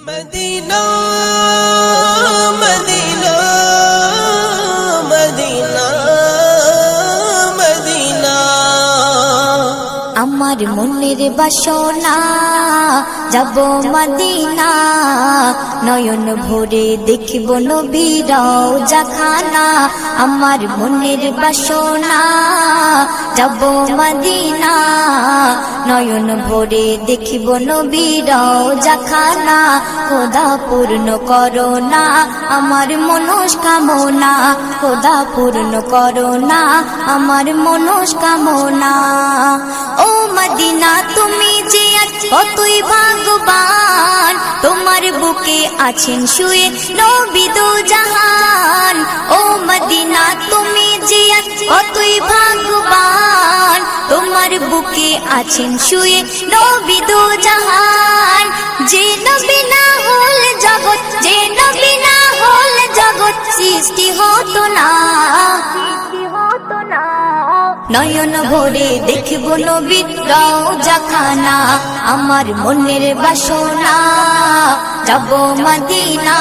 Medina Medina Medina Medina আমার মনের বাসনা যাব মদিনা, নয়ন ভরে দেখিব নবীর রওজাখানা। আমার মনের বাসনা যাব মদিনা, নয়ন ভরে দেখিব নবীর রওজাখানা। খোদা পূর্ণ করো না আমার মনস্কামনা, খোদা পূর্ণ করো না আমার মনস্কামনা। ও মদিনা তুমি যে কতই ভাগ্যবান, তোমার বুকে আছেন শুয়ে নবী দো জাহান। ও মদিনা তুমি যে কতই ভাগ্যবান, তোমার বুকে আছেন শুয়ে নবী দো জাহান। যে নবী না হল জগৎ, যে নবী না হল জগৎ সৃষ্টি হতো না। নয়ন ভরে দেখব নবীর রওজাখানা, আমার মনের বাসনা যাব মদিনা।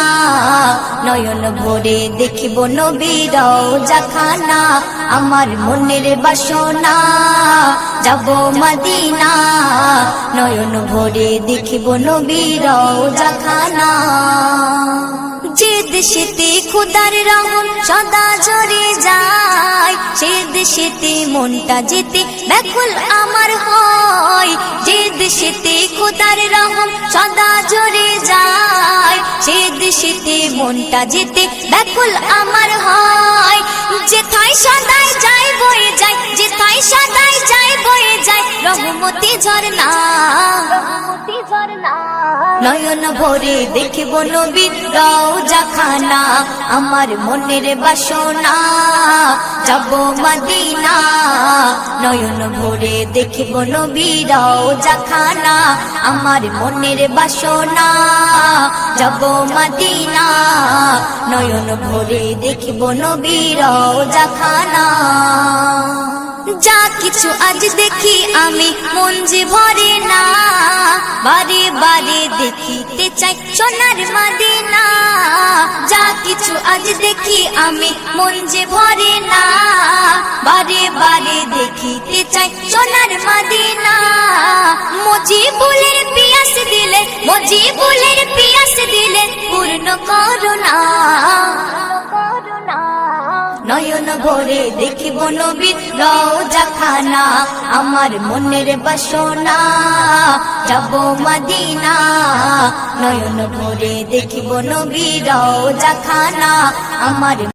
নয়ন ভরে দেখব নবীর রওজাখানা, আমার মনের বাসনা যাব মদিনা। নয়ন ভরে দেখব নবীর রওজাখানা। যে দেশেতে খোদার রহম সদা ঝরে যায়, সে দেশেতে মনটা যেতে ব্যাকুল আমার হয়। যে দেশেতে খোদার রহম সদা ঝরে যায়, সে দেশেতে মনটা যেতে ব্যাকুল আমার হয়। যেথায় সদাই যায় বয়ে যায়, যেথায় সদাই যায় বয়ে যায় রহমতি ঝরনা। নয়ন ভরে দেখব নবীর রওজাখানা, আমার মনের বাসনা যাব মদিনা। নয়ন ভরে দেখব নবীর রওজাখানা, আমার মনের বাসনা যাব মদিনা। নয়ন ভরে দেখব নবীর রওজাখানা। যা কিছু আজ দেখি আমি মন যে ভরে না, বারে বারে দেখিতে চাই সোনার মদিনা। যা কিছু আজ দেখি আমি মন যে ভরে না, বারে বারে দেখিতে চাই সোনার মদিনা। মজিবুলের পিয়াস দিলে, মজিবুলের পিয়াস দিলে পূর্ণ করুণা। নয়ন ভরে দেখব নবীর রওজাখানা, আমার মনের বাসনা যাব মদিনা। নয়ন ভরে দেখব নবীর রওজাখানা, আমার